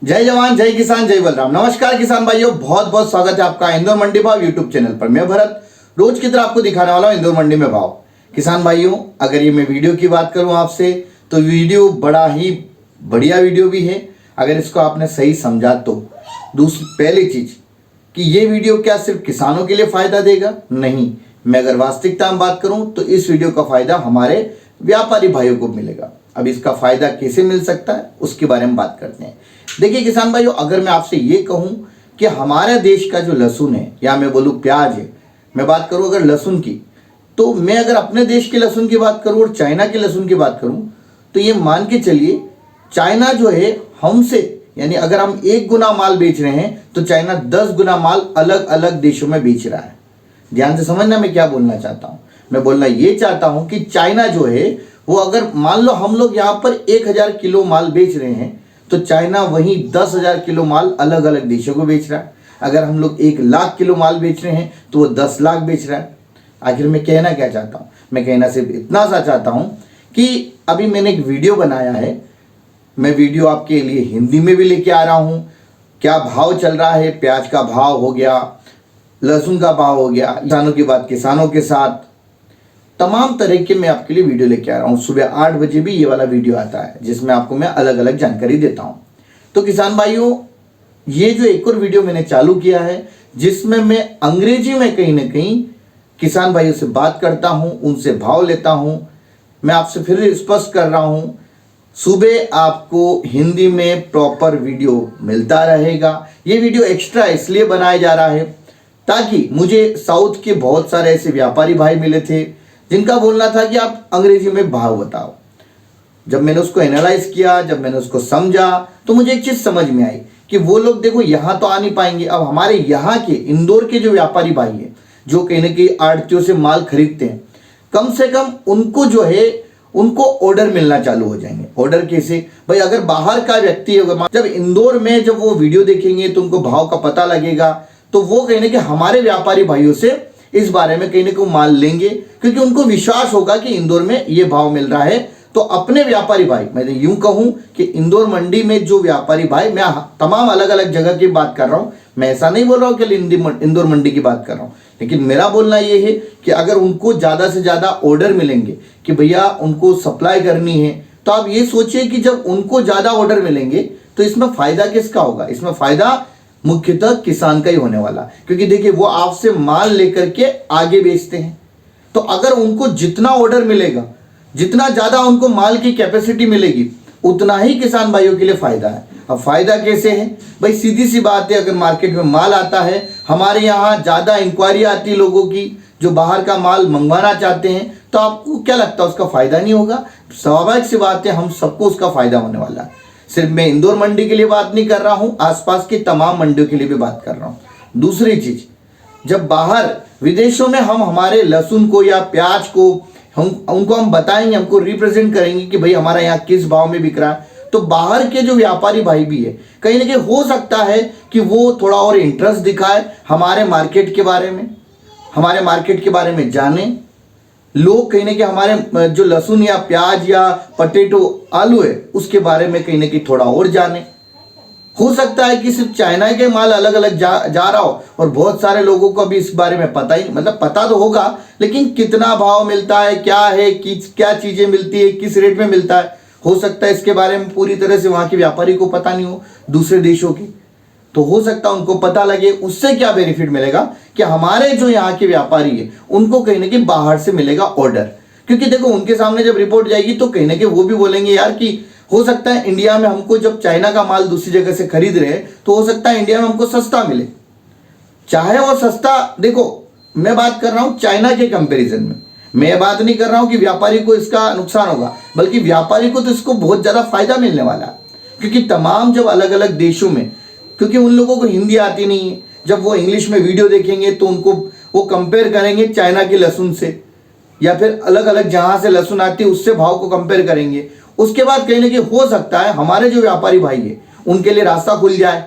जय जवान जय किसान जय बलराम। नमस्कार किसान भाइयों, बहुत बहुत स्वागत है आपका इंदौर मंडी भाव यूट्यूब चैनल पर। मैं भरत रोज की तरह आपको दिखाने वाला हूं इंदौर मंडी में भाव। किसान भाइयों, अगर ये मैं वीडियो की बात करूं आपसे तो वीडियो बड़ा ही बढ़िया वीडियो भी है अगर इसको आपने सही समझा तो। दूसरी पहली चीज कि ये वीडियो क्या सिर्फ किसानों के लिए फायदा देगा? नहीं, मैं अगर वास्तविकता में बात करूं तो इस वीडियो का फायदा हमारे व्यापारी भाइयों को मिलेगा। अब इसका फायदा कैसे मिल सकता है उसके बारे में बात करते हैं। देखिए किसान भाइयों, अगर मैं आपसे ये कहूं कि हमारे देश का जो लहसुन है या मैं बोलूं प्याज है, मैं बात करूं अगर लहसुन की, तो मैं अगर अपने देश के लहसुन की बात करूं और चाइना के लहसुन की बात करूं तो ये मान के चलिए चाइना जो है हमसे, यानी अगर हम 1 गुना माल बेच रहे हैं तो चाइना 10 गुना माल अलग अलग देशों में बेच रहा है। ध्यान से समझना मैं क्या बोलना चाहता हूं। मैं बोलना ये चाहता हूं कि चाइना जो है वो अगर मान लो हम लोग यहां पर 1000 किलो माल बेच रहे हैं तो चाइना वहीं 10,000 किलो माल अलग अलग देशों को बेच रहा है। अगर हम लोग 1 लाख किलो माल बेच रहे हैं तो वो 10 लाख बेच रहा है। आखिर मैं कहना क्या चाहता हूँ? मैं कहना सिर्फ इतना सा चाहता हूँ कि अभी मैंने एक वीडियो बनाया है, मैं वीडियो आपके लिए हिंदी में भी लेके आ रहा हूँ। क्या भाव चल रहा है, प्याज का भाव हो गया, लहसुन का भाव हो गया, किसानों की बात किसानों के साथ, तमाम तरह के मैं आपके लिए वीडियो लेके आ रहा हूँ। सुबह 8 बजे भी ये वाला वीडियो आता है जिसमें आपको मैं अलग अलग जानकारी देता हूँ। तो किसान भाइयों, ये जो एक और वीडियो मैंने चालू किया है जिसमें मैं अंग्रेजी में कहीं ना कहीं किसान भाइयों से बात करता हूँ, उनसे भाव लेता हूँ। मैं आपसे फिर स्पष्ट कर रहा हूँ, सुबह आपको हिंदी में प्रॉपर वीडियो मिलता रहेगा। ये वीडियो एक्स्ट्रा इसलिए बनाया जा रहा है ताकि मुझे साउथ के बहुत सारे ऐसे व्यापारी भाई मिले थे जिनका बोलना था कि आप अंग्रेजी में भाव बताओ। जब मैंने उसको एनालाइज किया, जब मैंने उसको समझा तो मुझे एक चीज समझ में आई कि वो लोग देखो यहाँ तो आ नहीं पाएंगे। अब हमारे यहाँ के इंदौर के जो व्यापारी भाई हैं जो कहीं ना कहीं आड़तियों से माल खरीदते हैं, कम से कम उनको जो है उनको ऑर्डर मिलना चालू हो जाएंगे। ऑर्डर कैसे भाई? अगर बाहर का व्यक्ति होगा, जब इंदौर में जब वो वीडियो देखेंगे तो उनको भाव का पता लगेगा तो वो कहीं ना कहीं हमारे व्यापारी भाइयों से इस बारे में कहीं ना कहीं माल लेंगे, क्योंकि उनको विश्वास होगा कि इंदौर में ये भाव मिल रहा है। तो अपने व्यापारी भाई, मैं यूं कहूं कि इंदौर मंडी में जो व्यापारी भाई, मैं तमाम अलग अलग जगह की बात कर रहा हूं, मैं ऐसा नहीं बोल रहा हूं कि इंदौर मंडी की बात कर रहा हूं, लेकिन मेरा बोलना ये है कि अगर उनको ज़्यादा से ज़्यादा ऑर्डर मिलेंगे कि भैया उनको सप्लाई करनी है, तो आप ये सोचिए कि जब उनको ज़्यादा ऑर्डर मिलेंगे तो इसमें फ़ायदा किसका होगा? इसमें फ़ायदा मुख्यतः किसान का ही होने वाला, क्योंकि देखिए वो आपसे माल लेकर के आगे बेचते हैं। तो अगर उनको जितना ऑर्डर मिलेगा, जितना ज़्यादा उनको माल की कैपेसिटी मिलेगी, उतना ही किसान भाइयों के लिए फ़ायदा है। अब फ़ायदा कैसे है भाई? सीधी सी बात है, अगर मार्केट में माल आता है, हमारे यहाँ ज़्यादा इंक्वायरी आती है लोगों की जो बाहर का माल मंगवाना चाहते हैं, तो आपको क्या लगता है उसका फ़ायदा नहीं होगा? स्वाभाविक सी बात है, हम सबको उसका फ़ायदा होने वाला है। सिर्फ मैं इंदौर मंडी के लिए बात नहीं कर रहा हूँ, आसपास की तमाम मंडियों के लिए भी बात कर रहा हूँ। दूसरी चीज़, जब बाहर विदेशों में हम हमारे लहसुन को या प्याज को हम बताएंगे, हमको रिप्रेजेंट करेंगे कि भाई हमारा यहाँ किस भाव में बिक रहा है, तो बाहर के जो व्यापारी भाई भी है कहीं ना कहीं हो सकता है कि वो थोड़ा और इंटरेस्ट दिखाए हमारे मार्केट के बारे में, हमारे मार्केट के बारे में जाने। लोग कहीं ना कहीं हमारे जो लहसुन या प्याज या पटेटो आलू है उसके बारे में कहीं ना कहीं थोड़ा और जाने। हो सकता है कि सिर्फ चाइना के माल अलग अलग जा रहा हो और बहुत सारे लोगों को भी इस बारे में पता ही, मतलब पता तो होगा लेकिन कितना भाव मिलता है, क्या है, क्या चीज़ें मिलती है, किस रेट में मिलता है, हो सकता है इसके बारे में पूरी तरह से वहाँ के व्यापारी को पता नहीं हो, दूसरे देशों की। तो हो सकता है उनको पता लगे। उससे क्या बेनिफिट मिलेगा कि हमारे जो यहाँ के व्यापारी है उनको कहीं ना कहीं बाहर से मिलेगा ऑर्डर, क्योंकि देखो उनके सामने जब रिपोर्ट जाएगी तो कहीं ना कहीं वो भी बोलेंगे यार कि हो सकता है इंडिया में हमको, जब चाइना का माल दूसरी जगह से खरीद रहे हैं तो हो सकता है इंडिया में हमको सस्ता मिले। चाहे वो सस्ता, देखो मैं बात कर रहा हूँ चाइना के कंपेरिजन में, मैं बात नहीं कर रहा हूँ कि व्यापारी को इसका नुकसान होगा, बल्कि व्यापारी को तो इसको बहुत ज़्यादा फायदा मिलने वाला है। क्योंकि तमाम जब अलग अलग देशों में, क्योंकि उन लोगों को हिंदी आती नहीं है, जब वो इंग्लिश में वीडियो देखेंगे तो उनको वो कंपेयर करेंगे चाइना के लहसुन से, या फिर अलग अलग जहाँ से लहसुन आती है उससे भाव को कंपेयर करेंगे। उसके बाद कहीं ना कहीं हो सकता है हमारे जो व्यापारी भाई है उनके लिए रास्ता खुल जाए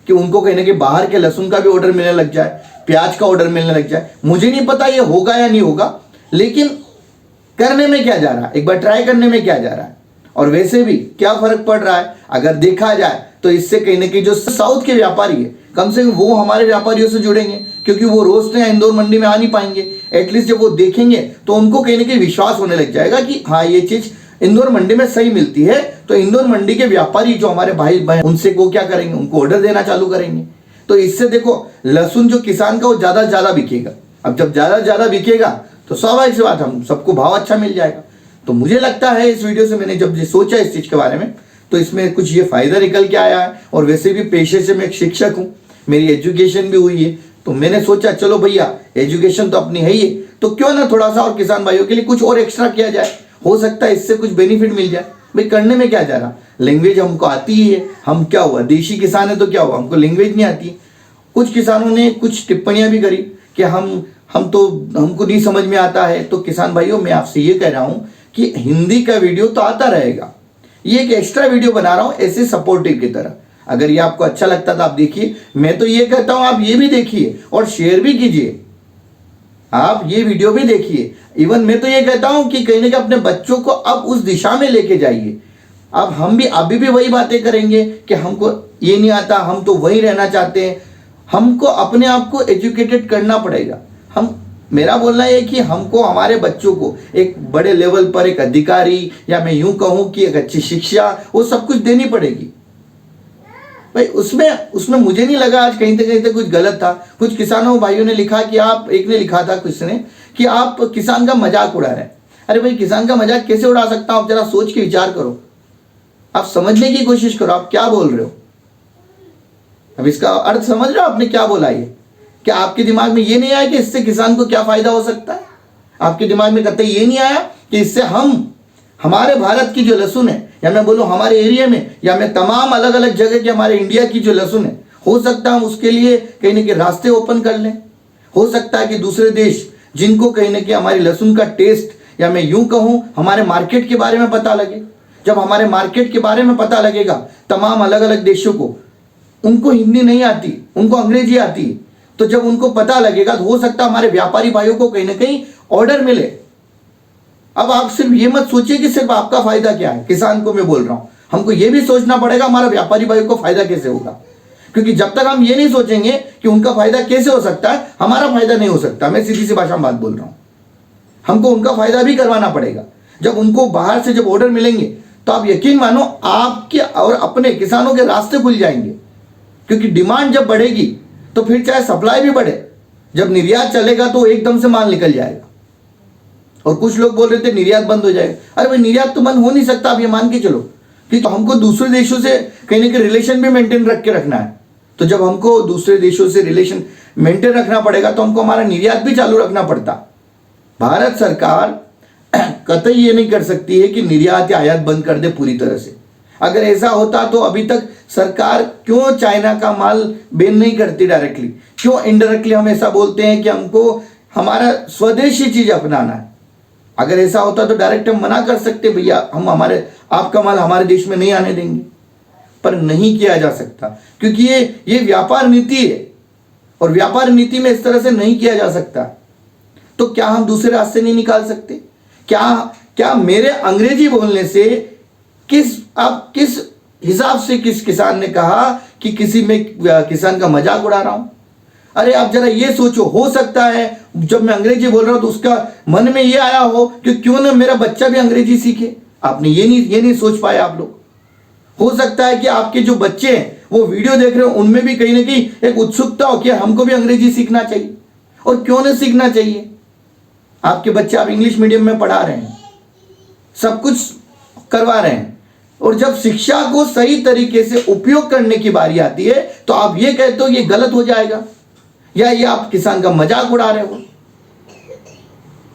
कि उनको कहीं ना कहीं बाहर के लहसुन का भी ऑर्डर मिलने लग जाए, प्याज का ऑर्डर मिलने लग जाए। मुझे नहीं पता ये होगा या नहीं होगा, लेकिन करने में क्या जा रहा है, एक बार ट्राई करने में क्या जा रहा है। और वैसे भी क्या फर्क पड़ रहा है, अगर देखा जाए तो इससे कहीं ना कहीं जो साउथ के व्यापारी है कम से कम वो हमारे व्यापारियों से जुड़ेंगे, क्योंकि वो रोज तो इंदौर मंडी में आ नहीं पाएंगे। एटलीस्ट जब वो देखेंगे तो उनको कहीं ना कहीं विश्वास होने लग जाएगा कि हाँ ये चीज इंदौर मंडी में सही मिलती है। तो इंदौर मंडी के व्यापारी जो हमारे भाई बहन उनसे वो क्या करेंगे, उनको ऑर्डर देना चालू करेंगे। तो इससे देखो लहसुन जो किसान का वो ज्यादा से ज्यादा बिकेगा। अब जब ज्यादा से ज्यादा बिकेगा तो स्वाभाविक सी बात हम सबको भाव अच्छा मिल जाएगा। तो मुझे लगता है इस वीडियो से मैंने जब ये सोचा इस चीज के बारे में तो इसमें कुछ ये फायदा निकल के आया है। और वैसे भी पेशे से मैं एक शिक्षक हूँ, मेरी एजुकेशन भी हुई है, तो मैंने सोचा चलो भैया एजुकेशन तो अपनी है ही है, तो क्यों ना थोड़ा सा और किसान भाइयों के लिए कुछ और एक्स्ट्रा किया जाए। हो सकता है इससे कुछ बेनिफिट मिल जाए। भाई करने में क्या जा रहा, लैंग्वेज हमको आती ही है, हम क्या हुआ देशी किसान है तो क्या हुआ, हमको लैंग्वेज नहीं आती। कुछ किसानों ने कुछ टिप्पणियां भी करी कि हमको नहीं समझ में आता है। तो किसान भाइयों मैं आपसे ये कह रहा हूं कि हिंदी का वीडियो तो आता रहेगा, ये एक एक्स्ट्रा वीडियो बना रहा हूं ऐसे सपोर्टिव की तरह। अगर ये आपको अच्छा लगता तो आप देखिए, मैं तो ये कहता हूं आप ये भी देखिए और शेयर भी कीजिए, आप ये वीडियो भी देखिए। इवन मैं तो ये कहता हूं कि कहीं ना कहीं अपने बच्चों को अब उस दिशा में लेके जाइए। अब हम भी अभी भी वही बातें करेंगे कि हमको ये नहीं आता, हम तो वही रहना चाहते हैं। हमको अपने आप को एजुकेटेड करना पड़ेगा। मेरा बोलना है कि हमको हमारे बच्चों को एक बड़े लेवल पर एक अधिकारी या मैं यूं कहूं कि एक अच्छी शिक्षा वो सब कुछ देनी पड़ेगी। भाई उसमें मुझे नहीं लगा आज कहीं तक कुछ गलत था। कुछ किसानों भाइयों ने लिखा कि एक ने लिखा था किसी ने कि आप किसान का मजाक उड़ा रहे हैं। अरे भाई किसान का मजाक कैसे उड़ा सकता हूं, आप जरा सोच के विचार करो, आप समझने की कोशिश करो आप क्या बोल रहे हो। अब इसका अर्थ समझ रहे हो आपने क्या बोला, ये क्या आपके दिमाग में ये नहीं आया कि इससे किसान को क्या फायदा हो सकता है? आपके दिमाग में कतई ये नहीं आया कि इससे हमारे भारत की जो लहसुन है, या मैं बोलूं हमारे एरिया में, या मैं तमाम अलग अलग जगह के हमारे इंडिया की जो लहसुन है, हो सकता है हम उसके लिए कहीं ना कहीं रास्ते ओपन कर लें। हो सकता है कि दूसरे देश जिनको कहीं ना कहीं हमारी लहसुन का टेस्ट, या मैं यूं कहूं हमारे मार्केट के बारे में पता लगे। जब हमारे मार्केट के बारे में पता लगेगा तमाम अलग अलग देशों को, उनको हिंदी नहीं आती, उनको अंग्रेजी आती, तो जब उनको पता लगेगा तो हो सकता है हमारे व्यापारी भाइयों को कहीं ना कहीं ऑर्डर मिले। अब आप सिर्फ ये मत सोचिए कि सिर्फ आपका फायदा क्या है, किसान को मैं बोल रहा हूं, हमको ये भी सोचना पड़ेगा हमारा व्यापारी भाइयों को फायदा कैसे होगा। क्योंकि जब तक हम ये नहीं सोचेंगे कि उनका फायदा कैसे हो सकता है, हमारा फायदा नहीं हो सकता। मैं सीधी सी भाषा में बात बोल रहा हूं, हमको उनका फायदा भी करवाना पड़ेगा। जब उनको बाहर से जब ऑर्डर मिलेंगे तो आप यकीन मानो आपके और अपने किसानों के रास्ते खुल जाएंगे। क्योंकि डिमांड जब बढ़ेगी तो फिर चाहे सप्लाई भी बढ़े, जब निर्यात चलेगा तो एकदम से माल निकल जाएगा। और कुछ लोग बोल रहे थे निर्यात बंद हो जाएगा। अरे भाई निर्यात तो बंद हो नहीं सकता, आप ये मान के चलो कि तो हमको दूसरे देशों से कहीं ना कहीं रिलेशन भी मेंटेन रखना है। तो जब हमको दूसरे देशों से रिलेशन मेंटेन रखना पड़ेगा तो हमको हमारा निर्यात भी चालू रखना पड़ता। भारत सरकार कतई ये नहीं कर सकती है कि निर्यात या आयात बंद कर दे पूरी तरह से। अगर ऐसा होता तो अभी तक सरकार क्यों चाइना का माल बैन नहीं करती डायरेक्टली, क्यों इनडायरेक्टली हम ऐसा बोलते हैं कि हमको हमारा स्वदेशी चीज अपनाना है। अगर ऐसा होता तो डायरेक्ट हम मना कर सकते, भैया हम आपका माल हमारे देश में नहीं आने देंगे, पर नहीं किया जा सकता क्योंकि ये व्यापार नीति है और व्यापार नीति में इस तरह से नहीं किया जा सकता। तो क्या हम दूसरे रास्ते नहीं निकाल सकते? क्या मेरे अंग्रेजी बोलने से किस हिसाब से किस किसान ने कहा कि किसी में किसान का मजाक उड़ा रहा हूं? अरे आप जरा ये सोचो, हो सकता है जब मैं अंग्रेजी बोल रहा हूं तो उसका मन में ये आया हो कि क्यों ना मेरा बच्चा भी अंग्रेजी सीखे। आपने ये नहीं सोच पाए आप लोग। हो सकता है कि आपके जो बच्चे हैं वो वीडियो देख रहे हो, उनमें भी कहीं ना कहीं एक उत्सुकता हो कि हमको भी अंग्रेजी सीखना चाहिए। और क्यों ना सीखना चाहिए? आपके बच्चे आप इंग्लिश मीडियम में पढ़ा रहे हैं, सब कुछ करवा रहे हैं, और जब शिक्षा को सही तरीके से उपयोग करने की बारी आती है तो आप ये कहते हो ये गलत हो जाएगा, या ये आप किसान का मजाक उड़ा रहे हो।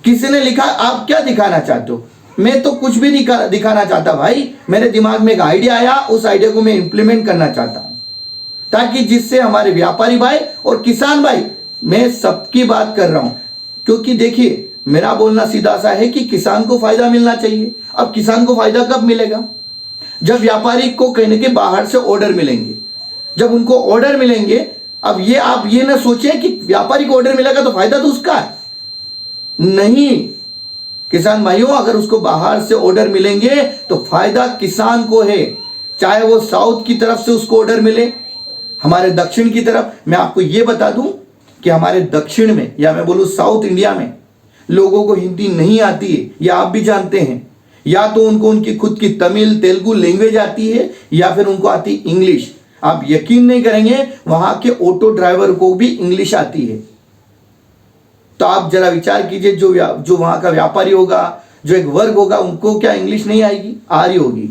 किसी ने लिखा आप क्या दिखाना चाहते हो? मैं तो कुछ भी नहीं दिखाना चाहता भाई, मेरे दिमाग में एक आइडिया आया, उस आइडिया को मैं इंप्लीमेंट करना चाहता हूं ताकि जिससे हमारे व्यापारी भाई और किसान भाई, मैं सबकी बात कर रहा हूं। क्योंकि देखिए मेरा बोलना सीधा सा है कि किसान को फायदा मिलना चाहिए। अब किसान को फायदा कब मिलेगा? जब व्यापारी को कहीं ना कहीं बाहर से ऑर्डर मिलेंगे। जब उनको ऑर्डर मिलेंगे, अब ये आप ये ना सोचें कि व्यापारी को ऑर्डर मिलेगा तो फायदा तो उसका है, नहीं किसान भाइयों, अगर उसको बाहर से ऑर्डर मिलेंगे तो फायदा किसान को है। चाहे वो साउथ की तरफ से उसको ऑर्डर मिले, हमारे दक्षिण की तरफ। मैं आपको ये बता दूं कि हमारे दक्षिण में या मैं बोलूं साउथ इंडिया में लोगों को हिंदी नहीं आती है, या आप भी जानते हैं। या तो उनको उनकी खुद की तमिल तेलुगु लैंग्वेज आती है या फिर उनको आती इंग्लिश। आप यकीन नहीं करेंगे, वहां के ऑटो ड्राइवर को भी इंग्लिश आती है। तो आप जरा विचार कीजिए, जो वहां का व्यापारी होगा, जो एक वर्ग होगा, उनको क्या इंग्लिश नहीं आएगी? आ रही होगी।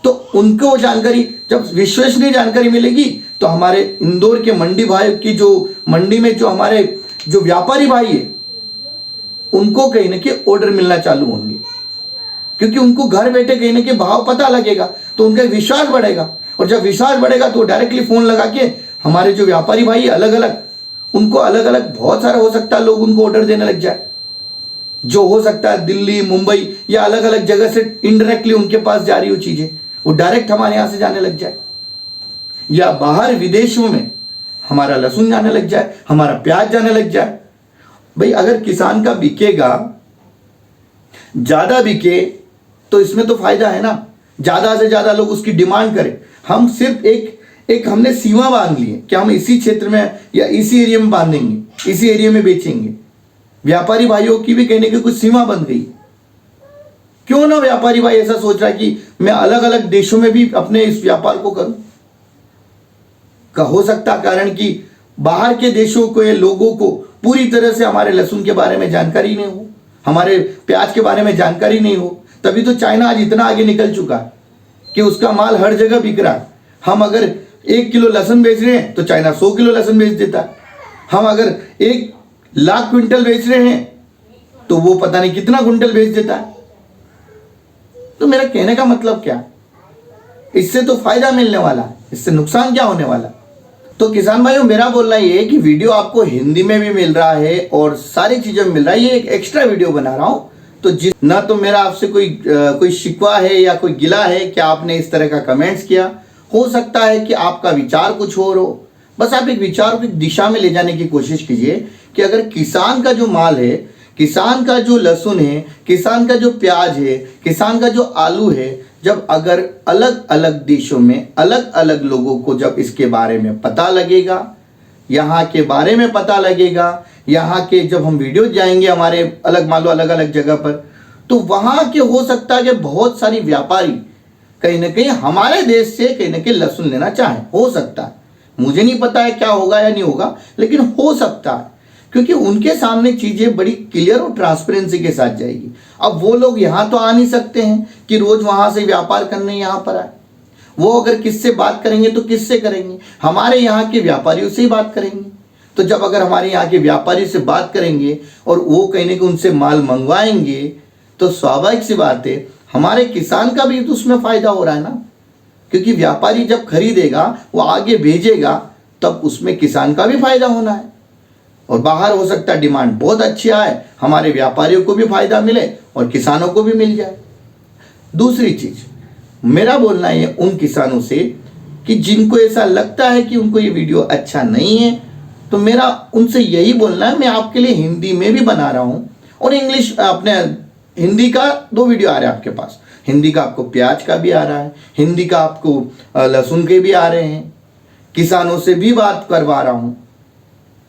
तो उनको जानकारी, जब विश्वसनीय जानकारी मिलेगी तो हमारे इंदौर के मंडी भाई की, जो मंडी में जो हमारे जो व्यापारी भाई है, उनको कहीं ना कहीं ऑर्डर मिलना चालू होंगे, क्योंकि उनको घर बैठे कहीं ना कहीं भाव पता लगेगा, तो उनका विश्वास बढ़ेगा। और जब विश्वास बढ़ेगा तो डायरेक्टली फोन लगा के हमारे जो व्यापारी भाई अलग अलग, उनको अलग अलग बहुत सारा हो सकता है लोग उनको ऑर्डर देने लग जाए, जो हो सकता है दिल्ली मुंबई या अलग अलग जगह से इनडायरेक्टली उनके पास जा रही हो चीजें, वो डायरेक्ट हमारे यहां से जाने लग जाए, या बाहर विदेशों में हमारा लहसुन जाने लग जाए, हमारा प्याज जाने लग जाए। भाई अगर किसान का बिकेगा, ज्यादा बिके, तो इसमें तो फायदा है ना, ज्यादा से ज्यादा लोग उसकी डिमांड करें। हम सिर्फ एक हमने सीमा बांध ली है कि हम इसी क्षेत्र में या इसी एरिया में बांधेंगे, इसी एरिया में बेचेंगे। व्यापारी भाइयों की भी कहने की कुछ सीमा बन गई। क्यों ना व्यापारी भाई ऐसा सोच रहा है कि मैं अलग अलग देशों में भी अपने इस व्यापार को करूं? का हो सकता कारण कि बाहर के देशों के लोगों को पूरी तरह से हमारे लहसुन के बारे में जानकारी नहीं हो, हमारे प्याज के बारे में जानकारी नहीं हो। तभी तो चाइना आज इतना आगे निकल चुका है कि उसका माल हर जगह बिक रहा है। हम अगर 1 किलो लहसुन बेच रहे हैं तो चाइना 100 किलो लहसुन बेच देता है। हम अगर 1 लाख क्विंटल बेच रहे हैं तो वो पता नहीं कितना क्विंटल बेच देता है। तो मेरा कहने का मतलब क्या, इससे तो फायदा मिलने वाला है, इससे नुकसान क्या होने वाला। तो किसान भाइयों, मेरा बोलना ये है कि वीडियो आपको हिंदी में भी मिल रहा है और सारी चीजें मिल रहा है। ये एक एक्स्ट्रा वीडियो बना रहा हूं, तो ना तो मेरा आपसे कोई शिकवा है या कोई गिला है कि आपने इस तरह का कमेंट्स किया। हो सकता है कि आपका विचार कुछ और हो, बस आप एक विचार को एक दिशा में ले जाने की कोशिश कीजिए कि अगर किसान का जो माल है, किसान का जो लहसुन है, किसान का जो प्याज है, किसान का जो आलू है, जब अगर अलग अलग देशों में अलग अलग लोगों को जब इसके बारे में पता लगेगा, यहाँ के बारे में पता लगेगा, यहाँ के जब हम वीडियो जाएंगे हमारे अलग मान लो अलग अलग जगह पर, तो वहाँ के हो सकता है कि बहुत सारी व्यापारी कहीं ना कहीं हमारे देश से कहीं ना कहीं लहसुन लेना चाहें। हो सकता है, मुझे नहीं पता है क्या होगा या नहीं होगा, लेकिन हो सकता है, क्योंकि उनके सामने चीजें बड़ी क्लियर और ट्रांसपेरेंसी के साथ जाएगी। अब वो लोग यहाँ तो आ नहीं सकते हैं कि रोज वहां से व्यापार करने यहाँ पर आए। वो अगर किससे बात करेंगे तो किससे करेंगे? हमारे यहाँ के व्यापारियों से ही बात करेंगे। तो जब अगर हमारे यहाँ के व्यापारी से बात करेंगे और वो कहीं ना कहीं उनसे माल मंगवाएंगे, तो स्वाभाविक सी बात है हमारे किसान का भी तो उसमें फायदा हो रहा है ना, क्योंकि व्यापारी जब खरीदेगा वो आगे भेजेगा, तब उसमें किसान का भी फायदा होना है। और बाहर हो सकता है डिमांड बहुत अच्छी आए, हमारे व्यापारियों को भी फायदा मिले और किसानों को भी मिल जाए। दूसरी चीज मेरा बोलना है उन किसानों से कि जिनको ऐसा लगता है कि उनको ये वीडियो अच्छा नहीं है, तो मेरा उनसे यही बोलना है, मैं आपके लिए हिंदी में भी बना रहा हूँ और इंग्लिश, अपने हिंदी का 2 वीडियो आ रहे हैं आपके पास। हिंदी का आपको प्याज का भी आ रहा है, हिंदी का आपको लहसुन के भी आ रहे हैं, किसानों से भी बात करवा रहा हूँ।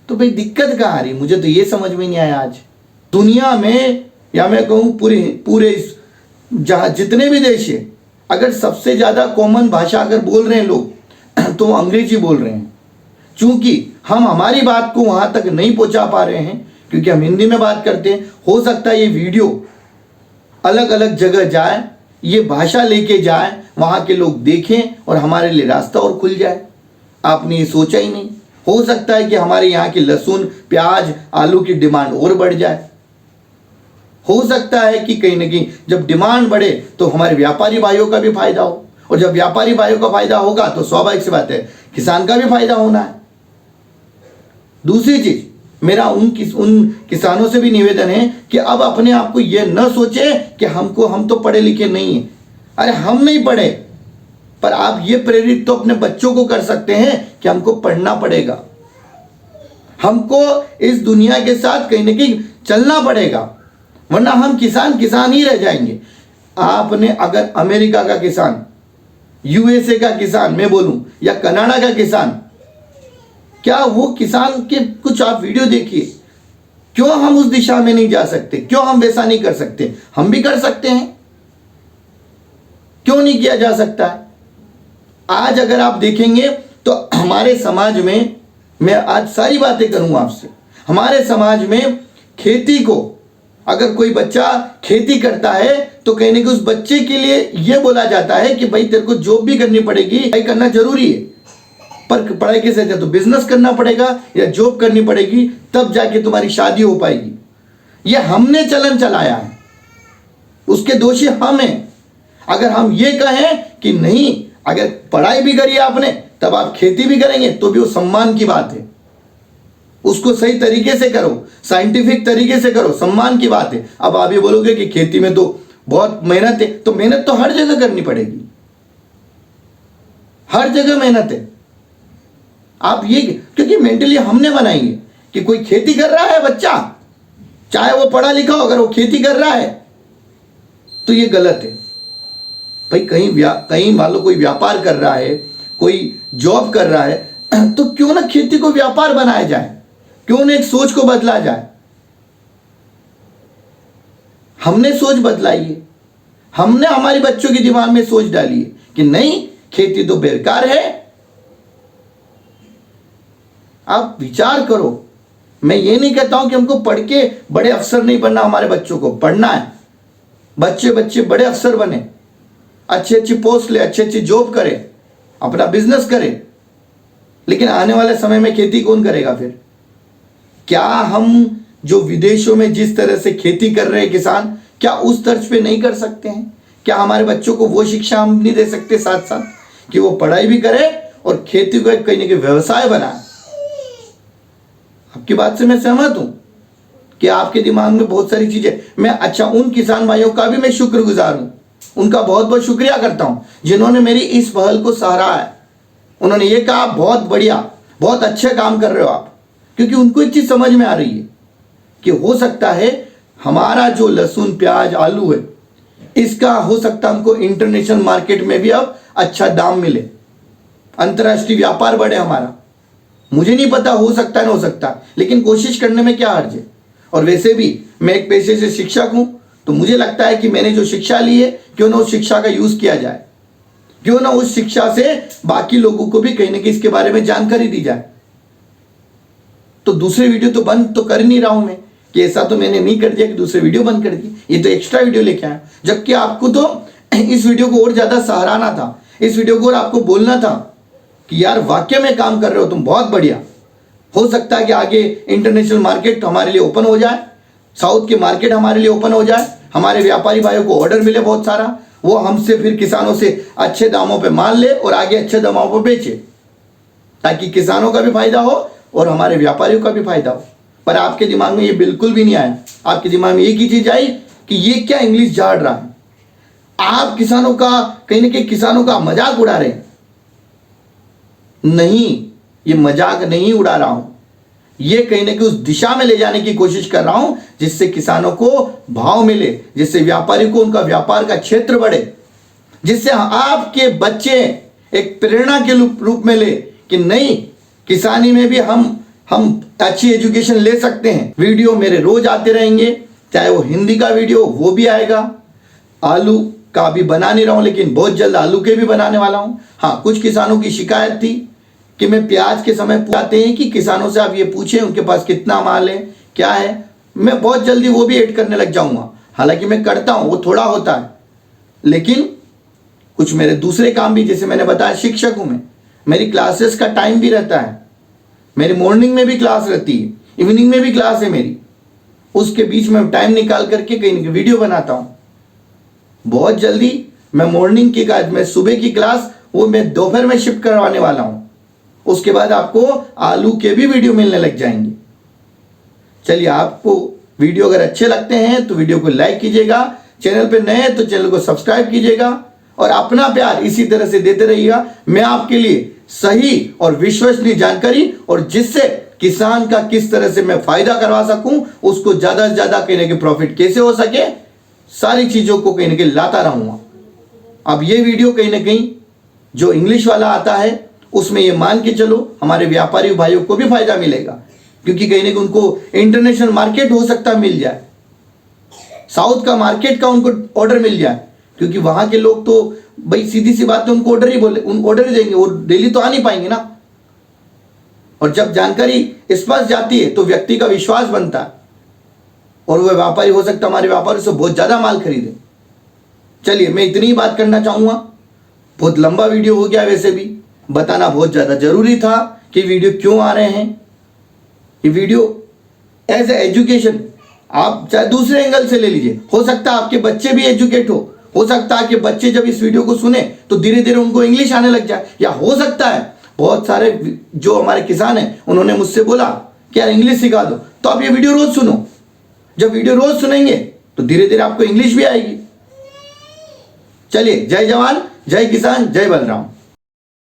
तो भाई दिक्कत कहाँ आ रही, मुझे तो ये समझ में नहीं आया। आज दुनिया में या मैं कहूँ पूरे जहाँ जितने भी देश है, अगर सबसे ज़्यादा कॉमन भाषा अगर बोल रहे हैं लोग तो अंग्रेजी बोल रहे हैं। चूंकि हम हमारी बात को वहाँ तक नहीं पहुँचा पा रहे हैं क्योंकि हम हिंदी में बात करते हैं, हो सकता है ये वीडियो अलग अलग जगह जाए, ये भाषा लेके जाए, वहाँ के लोग देखें और हमारे लिए रास्ता और खुल जाए। आपने ये सोचा ही नहीं। हो सकता है कि हमारे यहाँ की लहसुन, प्याज, आलू की डिमांड और बढ़ जाए। हो सकता है कि कहीं ना कहीं जब डिमांड बढ़े तो हमारे व्यापारी भाइयों का भी फायदा हो, और जब व्यापारी भाइयों का फायदा होगा तो स्वाभाविक सी बात है किसान का भी फायदा होना है। दूसरी चीज मेरा उन किसानों से भी निवेदन है कि अब अपने आप को यह न सोचे कि हम तो पढ़े लिखे नहीं है। अरे हम नहीं पढ़े, पर आप ये प्रेरित तो अपने बच्चों को कर सकते हैं कि हमको पढ़ना पड़ेगा, हमको इस दुनिया के साथ कहीं ना कहीं चलना पड़ेगा, वरना हम किसान ही रह जाएंगे। आपने अगर अमेरिका का किसान यूएसए का किसान मैं बोलूं या कनाडा का किसान, क्या वो किसान के कुछ आप वीडियो देखिए, क्यों हम उस दिशा में नहीं जा सकते? क्यों हम वैसा नहीं कर सकते? हम भी कर सकते हैं, क्यों नहीं किया जा सकता है? आज अगर आप देखेंगे तो हमारे समाज में, मैं आज सारी बातें करूंगा आपसे, हमारे समाज में खेती को, अगर कोई बच्चा खेती करता है तो कहने के उस बच्चे के लिए यह बोला जाता है कि भाई तेरे को जॉब भी करनी पड़ेगी, पढ़ाई करना जरूरी है, पर पढ़ाई कैसे जाए तो बिजनेस करना पड़ेगा या जॉब करनी पड़ेगी, तब जाके तुम्हारी शादी हो पाएगी। यह हमने चलन चलाया है, उसके दोषी हम हैं। अगर हम ये कहें कि नहीं, अगर पढ़ाई भी करी आपने तब आप खेती भी करेंगे तो भी वो सम्मान की बात है, उसको सही तरीके से करो, साइंटिफिक तरीके से करो, सम्मान की बात है। अब आप ये बोलोगे कि खेती में तो बहुत मेहनत है, तो मेहनत तो हर जगह करनी पड़ेगी, हर जगह मेहनत है। आप ये, क्योंकि मेंटली हमने बनाएंगे कि कोई खेती कर रहा है बच्चा, चाहे वो पढ़ा लिखा हो, अगर वो खेती कर रहा है तो ये गलत है भाई। कहीं मान लो कोई व्यापार कर रहा है, कोई जॉब कर रहा है, तो क्यों ना खेती को व्यापार बनाया जाए, क्यों ना एक सोच को बदला जाए। हमने सोच बदलाई है, हमने हमारे बच्चों के दिमाग में सोच डाली है कि नहीं, खेती तो बेकार है। आप विचार करो, मैं ये नहीं कहता हूं कि हमको पढ़ के बड़े अफसर नहीं बनना, हमारे बच्चों को पढ़ना है, बच्चे बड़े अफसर बने, अच्छी पोस्ट ले, अच्छी जॉब करे, अपना बिजनेस करे, लेकिन आने वाले समय में खेती कौन करेगा फिर? क्या हम जो विदेशों में जिस तरह से खेती कर रहे हैं किसान, क्या उस तर्ज पे नहीं कर सकते हैं? क्या हमारे बच्चों को वो शिक्षा हम नहीं दे सकते साथ साथ कि वो पढ़ाई भी करे और खेती को कहीं ना कहीं व्यवसाय बनाए? आपकी बात से मैं सहमत हूं कि आपके दिमाग में बहुत सारी चीजें, मैं उन किसान भाइयों का भी मैं शुक्रगुजार हूं, उनका बहुत बहुत शुक्रिया करता हूं जिन्होंने मेरी इस पहल को सराहा है। उन्होंने ये कहा बहुत बढ़िया, बहुत अच्छे काम कर रहे हो आप, क्योंकि उनको एक चीज समझ में आ रही है कि हो सकता है हमारा जो लहसुन प्याज आलू है, इसका हो सकता है हमको इंटरनेशनल मार्केट में भी अब अच्छा दाम मिले, अंतर्राष्ट्रीय व्यापार बढ़े हमारा। मुझे नहीं पता, हो सकता है ना हो सकता, लेकिन कोशिश करने में क्या हर्ज है। और वैसे भी मैं एक पेशे से शिक्षक हूं, तो मुझे लगता है कि मैंने जो शिक्षा ली है, क्यों ना उस शिक्षा का यूज किया जाए, क्यों ना उस शिक्षा से बाकी लोगों को भी कहीं ना कहीं इसके बारे में जानकारी दी जाए। तो दूसरे वीडियो तो बंद तो कर नहीं रहा हूं मैं, कि ऐसा तो मैंने नहीं कर दिया कि दूसरे वीडियो बंद कर दी, ये तो एक्स्ट्रा वीडियो लेके आया, जबकि आपको तो इस वीडियो को और ज्यादा सराहना था, इस वीडियो को और आपको बोलना था कि यार वाकई में काम कर रहे हो तुम, बहुत बढ़िया। हो सकता है कि आगे इंटरनेशनल मार्केट हमारे लिए ओपन हो जाए, साउथ के मार्केट हमारे लिए ओपन हो जाए, हमारे व्यापारी भाइयों को ऑर्डर मिले बहुत सारा, वो हमसे फिर किसानों से अच्छे दामों पे माल ले और आगे अच्छे दामों पर बेचे, ताकि किसानों का भी फायदा हो और हमारे व्यापारियों का भी फायदा हो। पर आपके दिमाग में ये बिल्कुल भी नहीं आया, आपके दिमाग में एक ही चीज आई कि ये क्या इंग्लिश झाड़ रहा है, आप किसानों का कहीं ना कहीं किसानों का मजाक उड़ा रहे हैं। नहीं, ये मजाक नहीं उड़ा रहा हूं, ये कहीं ना कहीं उस दिशा में ले जाने की कोशिश कर रहा हूं जिससे किसानों को भाव मिले, जिससे व्यापारी को उनका व्यापार का क्षेत्र बढ़े, जिससे आपके बच्चे एक प्रेरणा के रूप में ले कि नहीं, किसानी में भी हम अच्छी एजुकेशन ले सकते हैं। वीडियो मेरे रोज आते रहेंगे, चाहे वो हिंदी का वीडियो वो भी आएगा, आलू का भी बना नहीं रहा हूं, लेकिन बहुत जल्द आलू के भी बनाने वाला हूं। हाँ, कुछ किसानों की शिकायत थी कि मैं प्याज के समय पूछते हैं कि किसानों से आप ये पूछें उनके पास कितना माल है, क्या है, मैं बहुत जल्दी वो भी ऐड करने लग जाऊंगा। हालांकि मैं करता हूं, वो थोड़ा होता है, लेकिन कुछ मेरे दूसरे काम भी, जैसे मैंने बताया शिक्षक हूं मैं, मेरी क्लासेस का टाइम भी रहता है, मेरी मॉर्निंग में भी क्लास रहती है, इवनिंग में भी क्लास है मेरी, उसके बीच में टाइम निकाल करके कहीं ना कहीं वीडियो बनाता हूं। बहुत जल्दी मैं मॉर्निंग की मैं सुबह की क्लास वो मैं दोपहर में शिफ्ट करवाने वाला हूं, उसके बाद आपको आलू के भी वीडियो मिलने लग जाएंगे। चलिए, आपको वीडियो अगर अच्छे लगते हैं तो वीडियो को लाइक कीजिएगा, चैनल पे नए हैं तो चैनल को सब्सक्राइब कीजिएगा और अपना प्यार इसी तरह से देते रहिएगा। मैं आपके लिए सही और विश्वसनीय जानकारी और जिससे किसान का किस तरह से मैं फायदा करवा सकूं, उसको ज्यादा से ज्यादा कहीं ना कहीं प्रॉफिट कैसे हो सके, सारी चीजों को कहीं ना कहीं लाता रहूंगा। अब ये वीडियो कहीं ना कहीं जो इंग्लिश वाला आता है उसमें ये मान के चलो हमारे व्यापारी भाइयों को भी फायदा मिलेगा, क्योंकि कहीं ना कहीं उनको इंटरनेशनल मार्केट हो सकता है मिल जाए, साउथ का मार्केट का उनको ऑर्डर मिल जाए, क्योंकि वहां के लोग तो भाई सीधी सी बात है उनको ऑर्डर ही बोले, उन ऑर्डर ही देंगे, वो डेली तो आ नहीं पाएंगे ना। और जब जानकारी स्पष्ट जाती है तो व्यक्ति का विश्वास बनता है और वह व्यापारी हो सकता है हमारे व्यापारी से बहुत ज्यादा माल खरीदे। चलिए मैं इतनी ही बात करना चाहूंगा, बहुत लंबा वीडियो हो गया, वैसे भी बताना बहुत ज्यादा जरूरी था कि वीडियो क्यों आ रहे हैं। ये वीडियो एज ए एजुकेशन आप चाहे दूसरे एंगल से ले लीजिए, हो सकता है आपके बच्चे भी एजुकेट हो सकता है कि बच्चे जब इस वीडियो को सुने तो धीरे धीरे उनको इंग्लिश आने लग जाए, या हो सकता है बहुत सारे जो हमारे किसान हैं उन्होंने मुझसे बोला कि यार इंग्लिश सिखा दो, तो आप ये वीडियो रोज सुनो। जब वीडियो रोज सुनेंगे तो धीरे धीरे आपको इंग्लिश भी आएगी। चलिए, जय जवान, जय किसान, जय बलराम।